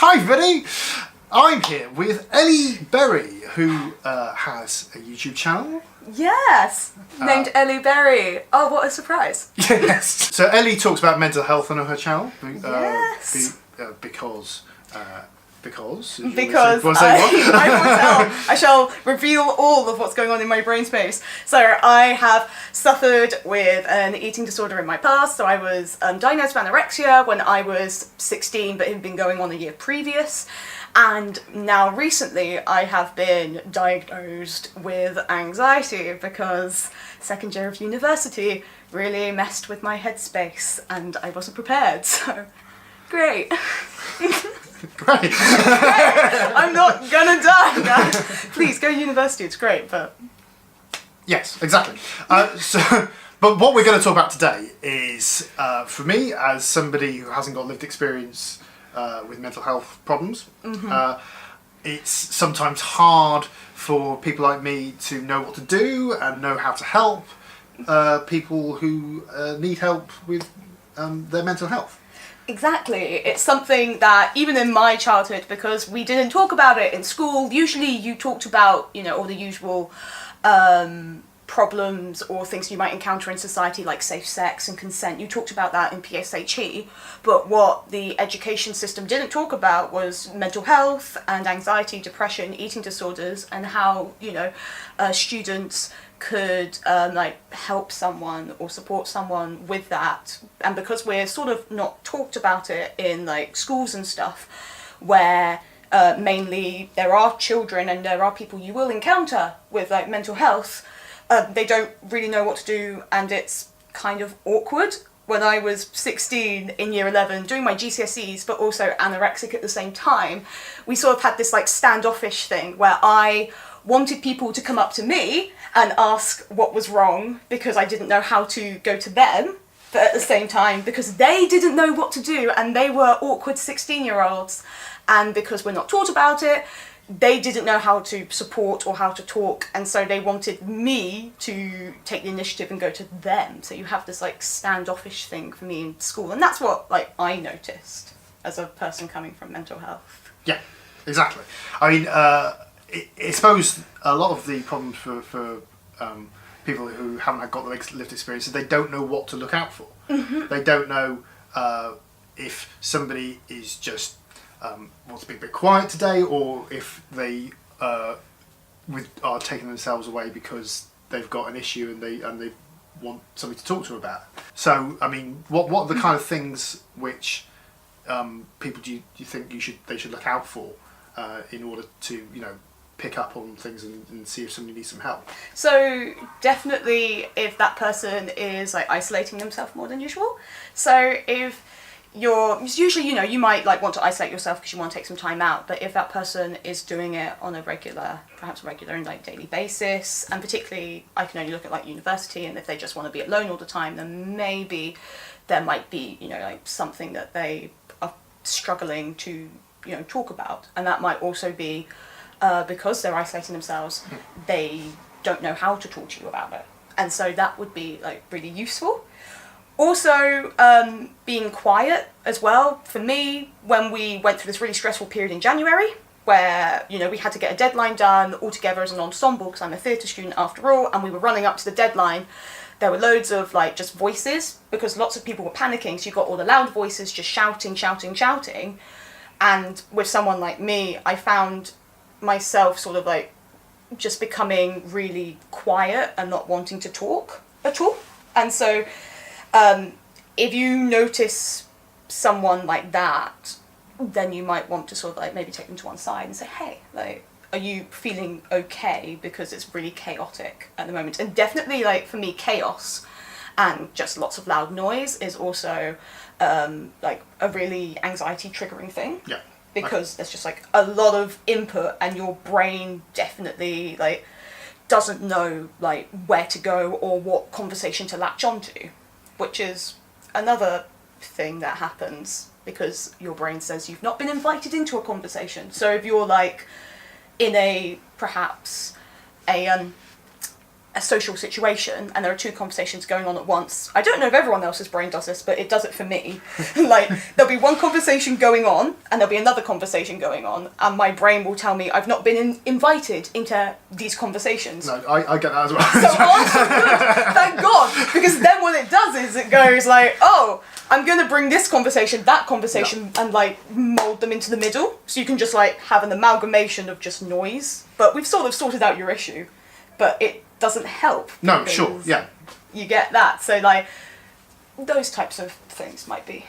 Hi everybody! I'm here with Ellie Berry, who has a YouTube channel. Yes! Named Ellie Berry. Oh, what a surprise. Yes! So Ellie talks about mental health on her channel. Yes! Because I shall reveal all of what's going on in my brain space. So I have suffered with an eating disorder in my past. So I was diagnosed with anorexia when I was 16, but it had been going on a year previous. And now recently I have been diagnosed with anxiety because second year of university really messed with my headspace and I wasn't prepared. So great. Great. I'm not gonna die now. Please go to university, it's great, but... Yes, exactly. But what we're going to talk about today is, for me, as somebody who hasn't got lived experience with mental health problems, it's sometimes hard for people like me to know what to do and know how to help people who need help with their mental health. Exactly. It's something that even in my childhood, because we didn't talk about it in school, usually you talked about, you know, all the usual problems or things you might encounter in society like safe sex and consent. You talked about that in PSHE, but what the education system didn't talk about was mental health and anxiety, depression, eating disorders, and how, you know, students could like help someone or support someone with that. And because we're sort of not talked about it in like schools and stuff, where mainly there are children and there are people you will encounter with like mental health, they don't really know what to do and it's kind of awkward. When I was 16 in year 11 doing my GCSEs but also anorexic at the same time, we sort of had this like standoffish thing where I wanted people to come up to me and ask what was wrong because I didn't know how to go to them, but at the same time because they didn't know what to do and they were awkward 16-year-olds, and because we're not taught about it, they didn't know how to support or how to talk, and so they wanted me to take the initiative and go to them. So you have this like standoffish thing for me in school, and that's what like I noticed as a person coming from mental health. Yeah, exactly. I mean, I suppose a lot of the problems for people who haven't got the lived experience is they don't know what to look out for. They don't know if somebody is just wants to be a bit quiet today, or if they are taking themselves away because they've got an issue and they want somebody to talk to about. So, I mean, what are the kind of things which people do you think they should look out for in order to, you know, pick up on things and see if somebody needs some help? So definitely if that person is like isolating themselves more than usual. So if usually, you know, you might like want to isolate yourself because you want to take some time out, but if that person is doing it on a perhaps regular and like daily basis, and particularly I can only look at like university, and if they just want to be alone all the time, then maybe there might be, you know, like something that they are struggling to, you know, talk about, and that might also be because they're isolating themselves, they don't know how to talk to you about it, and so that would be like really useful. Also, being quiet as well. For me, when we went through this really stressful period in January, where, you know, we had to get a deadline done all together as an ensemble, because I'm a theatre student after all, and we were running up to the deadline, there were loads of like just voices, because lots of people were panicking, so you got all the loud voices just shouting, and with someone like me, I found myself sort of like just becoming really quiet and not wanting to talk at all. And so if you notice someone like that, then you might want to sort of like maybe take them to one side and say, hey, like, are you feeling okay? Because it's really chaotic at the moment. And definitely, like, for me, chaos and just lots of loud noise is also like a really anxiety triggering thing. Yeah. Because there's just like a lot of input and your brain definitely like doesn't know like where to go or what conversation to latch onto, which is another thing that happens because your brain says you've not been invited into a conversation. So if you're like in perhaps a a social situation and there are two conversations going on at once. I don't know if everyone else's brain does this, but it does it for me. Like, there'll be one conversation going on and there'll be another conversation going on, and my brain will tell me I've not been invited into these conversations. No, I get that as well. So good, thank God, because then what it does is it goes like, oh, I'm going to bring this conversation, that conversation, and like mould them into the middle. So you can just like have an amalgamation of just noise. But we've sort of sorted out your issue, but it doesure help. No, sure, yeah. You get that. So like those types of things might be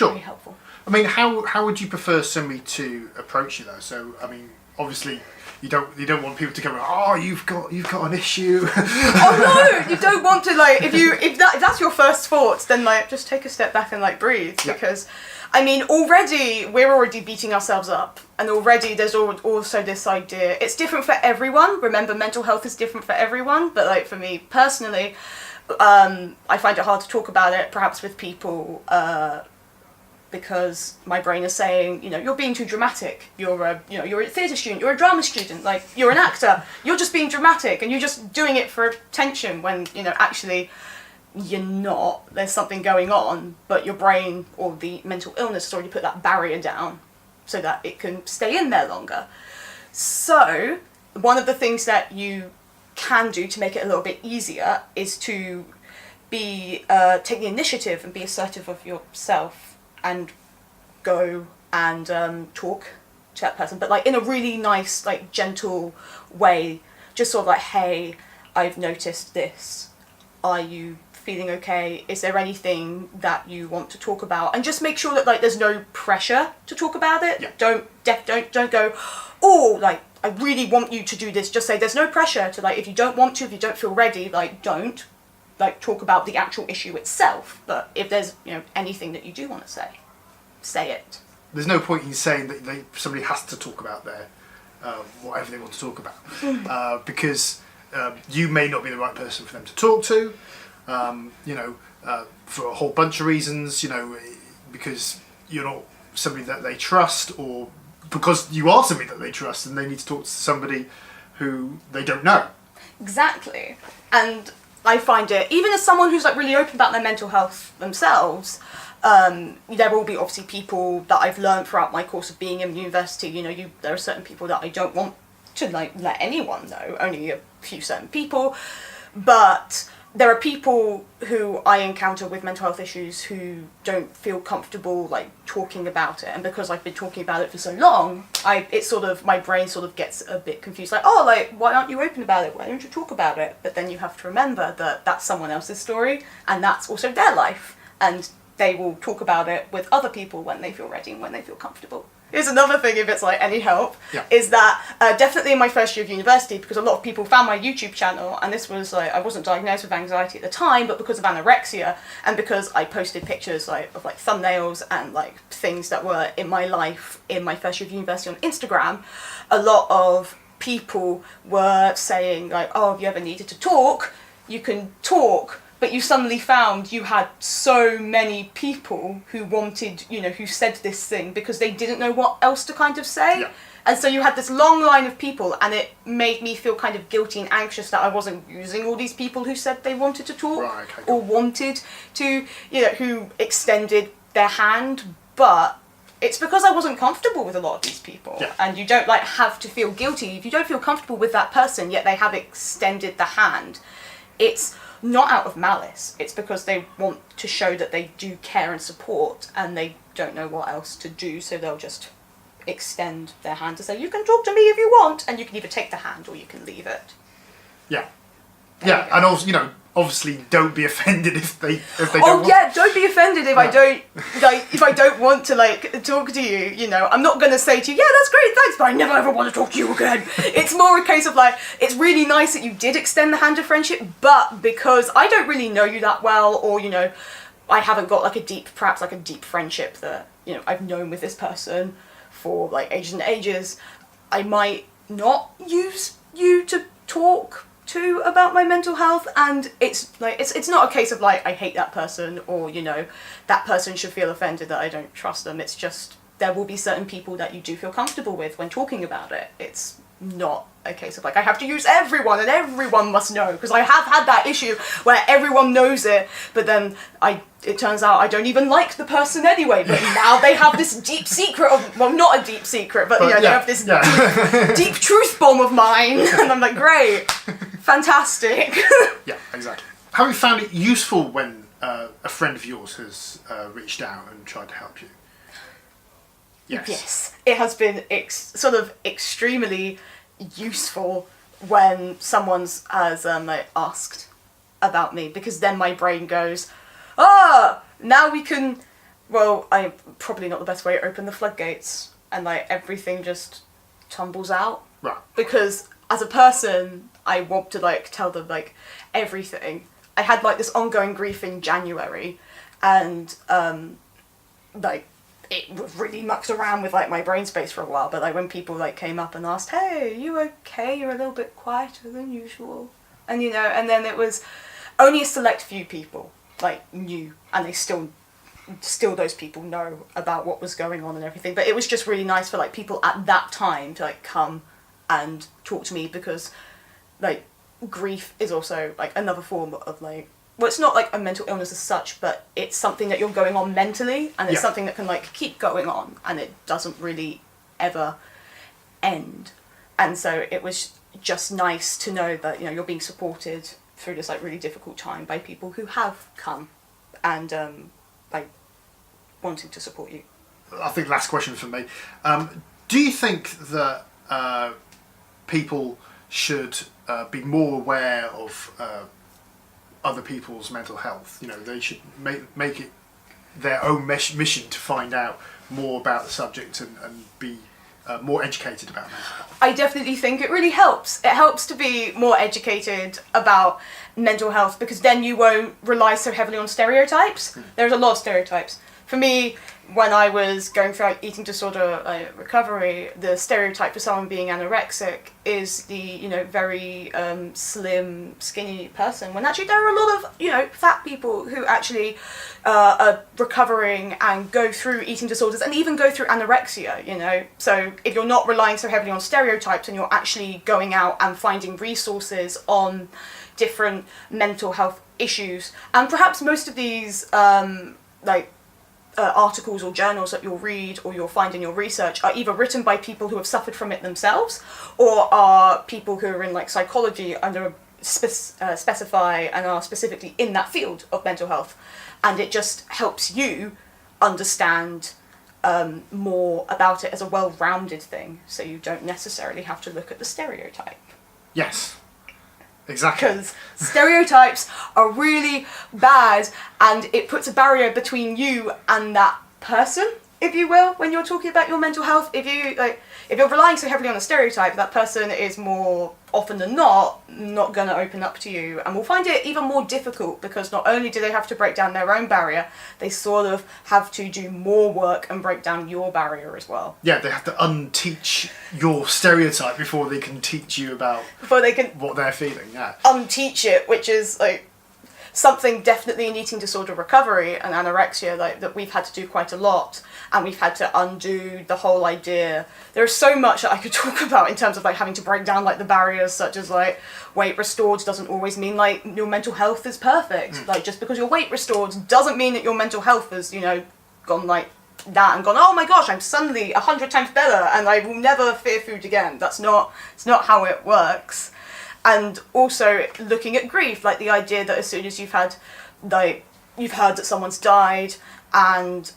really helpful. I mean, how would you prefer somebody to approach you though? So I mean, obviously you don't want people to come, oh, you've got an issue. Oh no, you don't want to, like, if that's your first thoughts, then like just take a step back and like breathe, because I mean we're already beating ourselves up, and already there's also this idea, it's different for everyone. Remember, mental health is different for everyone, but like for me personally, I find it hard to talk about it perhaps with people because my brain is saying, you're being too dramatic. You're a theatre student, you're a drama student, like, you're an actor, you're just being dramatic, and you're just doing it for attention when, actually you're not. There's something going on, but your brain or the mental illness has already put that barrier down so that it can stay in there longer. So, one of the things that you can do to make it a little bit easier is to take the initiative and be assertive of yourself, and go and talk to that person, but like in a really nice, like gentle way, just sort of like, hey, I've noticed this. Are you feeling okay? Is there anything that you want to talk about? And just make sure that like there's no pressure to talk about it. Yeah. Don't go, oh, like, I really want you to do this. Just say there's no pressure to, like, if you don't want to, if you don't feel ready, like, don't. Like, talk about the actual issue itself, but if there's anything that you do want to say it. There's no point in saying that somebody has to talk about their whatever they want to talk about, because you may not be the right person for them to talk to, for a whole bunch of reasons, because you're not somebody that they trust, or because you are somebody that they trust and they need to talk to somebody who they don't know. Exactly. And I find it, even as someone who's like really open about their mental health themselves, there will be obviously people that I've learned throughout my course of being in university, there are certain people that I don't want to like let anyone know, only a few certain people, but there are people who I encounter with mental health issues who don't feel comfortable like talking about it, and because I've been talking about it for so long, my brain sort of gets a bit confused, like, oh, like, why aren't you open about it? Why don't you talk about it? But then you have to remember that that's someone else's story, and that's also their life, and they will talk about it with other people when they feel ready and when they feel comfortable. Here's another thing, if it's like any help, is that definitely in my first year of university, because a lot of people found my YouTube channel, and this was like, I wasn't diagnosed with anxiety at the time, but because of anorexia, and because I posted pictures of like thumbnails and like things that were in my life in my first year of university on Instagram, a lot of people were saying like, oh, if you ever needed to talk, you can talk. But you suddenly found you had so many people who wanted, who said this thing because they didn't know what else to kind of say. Yeah. And so you had this long line of people, and it made me feel kind of guilty and anxious that I wasn't using all these people who said they wanted to talk, right, okay, or wanted to, who extended their hand. But it's because I wasn't comfortable with a lot of these people. Yeah. And you don't like have to feel guilty. If you don't feel comfortable with that person, yet they have extended the hand, it's not out of malice, it's because they want to show that they do care and support, and they don't know what else to do, so they'll just extend their hand to say, you can talk to me if you want, and you can either take the hand or you can leave it. Yeah. Yeah, and also, obviously don't be offended if they don't want. Don't be offended if I don't want to like talk to you, I'm not gonna say to you, yeah, that's great, thanks, but I never ever want to talk to you again. It's more a case of like, it's really nice that you did extend the hand of friendship, but because I don't really know you that well, or I haven't got like a deep friendship that I've known with this person for like ages and ages, I might not use you to talk to about my mental health. And it's like, it's not a case of like I hate that person, or that person should feel offended that I don't trust them. It's just there will be certain people that you do feel comfortable with when talking about it. It's not a case of like I have to use everyone and everyone must know, because I have had that issue where everyone knows it, but then it turns out I don't even like the person anyway, but now they have this deep secret of, well, not a deep secret, but they have this deep truth bomb of mine, and I'm like, great, fantastic. Yeah, exactly. Have you found it useful when a friend of yours has reached out and tried to help you? Yes. It has been sort of extremely useful when someone's has asked about me, because then my brain goes, now we can, well, I'm probably not the best way to open the floodgates, and like everything just tumbles out. Right. Because as a person, I want to like tell them like everything. I had like this ongoing grief in January, and like it really mucked around with like my brain space for a while, but like when people like came up and asked, hey, are you okay? You're a little bit quieter than usual. And and then it was only a select few people like knew, and they still those people know about what was going on and everything. But it was just really nice for like people at that time to like come and talk to me, because like grief is also like another form of like, well, it's not like a mental illness as such, but it's something that you're going on mentally, and it's something that can like keep going on, and it doesn't really ever end. And so it was just nice to know that you're being supported through this like really difficult time by people who have come and like wanting to support you. I think last question for me. Do you think that people should be more aware of other people's mental health? They should make it their own mission to find out more about the subject and be more educated about mental health? I definitely think it really helps. It helps to be more educated about mental health, because then you won't rely so heavily on stereotypes. There's a lot of stereotypes. For me, when I was going through eating disorder recovery, the stereotype for someone being anorexic is the very slim, skinny person, when actually there are a lot of fat people who actually are recovering and go through eating disorders and even go through anorexia. So if you're not relying so heavily on stereotypes and you're actually going out and finding resources on different mental health issues, and perhaps most of these articles or journals that you'll read or you'll find in your research are either written by people who have suffered from it themselves, or are people who are in like psychology under specify and are specifically in that field of mental health, and it just helps you understand more about it as a well-rounded thing, so you don't necessarily have to look at the stereotype. Yes. Exactly. Because stereotypes are really bad, and it puts a barrier between you and that person, if you will, when you're talking about your mental health. If you're relying so heavily on a stereotype, that person is more often than not going to open up to you, and will find it even more difficult, because not only do they have to break down their own barrier, they sort of have to do more work and break down your barrier as well. Yeah, they have to unteach your stereotype before they can teach you about what they're feeling. Yeah, unteach it, which is like something definitely in eating disorder recovery and anorexia that we've had to do quite a lot, and we've had to undo the whole idea. There's so much that I could talk about in terms of like having to break down like the barriers, such as like weight restored doesn't always mean like your mental health is perfect. Like just because you're weight restored doesn't mean that your mental health has gone like that and gone, oh my gosh, I'm suddenly 100 times better and I will never fear food again. It's not how it works. And also looking at grief, like the idea that as soon as you've heard that someone's died, and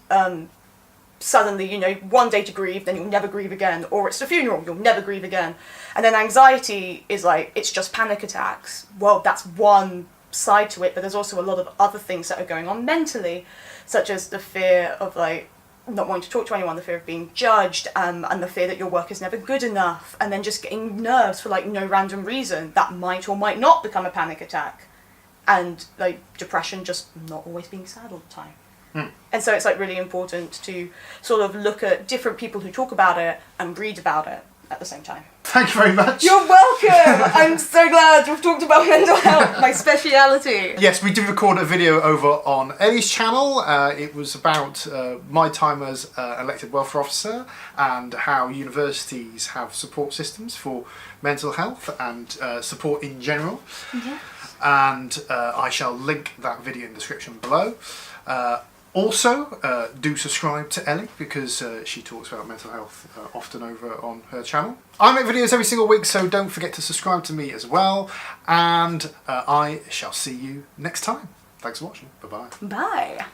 suddenly, one day to grieve, then you'll never grieve again, or it's the funeral, you'll never grieve again. And then anxiety is like, it's just panic attacks. Well, that's one side to it, but there's also a lot of other things that are going on mentally, such as the fear of not wanting to talk to anyone, the fear of being judged, and the fear that your work is never good enough, and then just getting nerves for no random reason that might or might not become a panic attack, and depression just not always being sad all the time. And so it's really important to sort of look at different people who talk about it and read about it at the same time. Thank you very much. You're welcome. I'm so glad we've talked about mental health, my speciality. Yes, we did record a video over on Ellie's channel. It was about my time as elected welfare officer and how universities have support systems for mental health and support in general. Yeah. And I shall link that video in the description below. Also, do subscribe to Ellie because she talks about mental health often over on her channel. I make videos every single week, so don't forget to subscribe to me as well. And I shall see you next time. Thanks for watching. Bye-bye. Bye.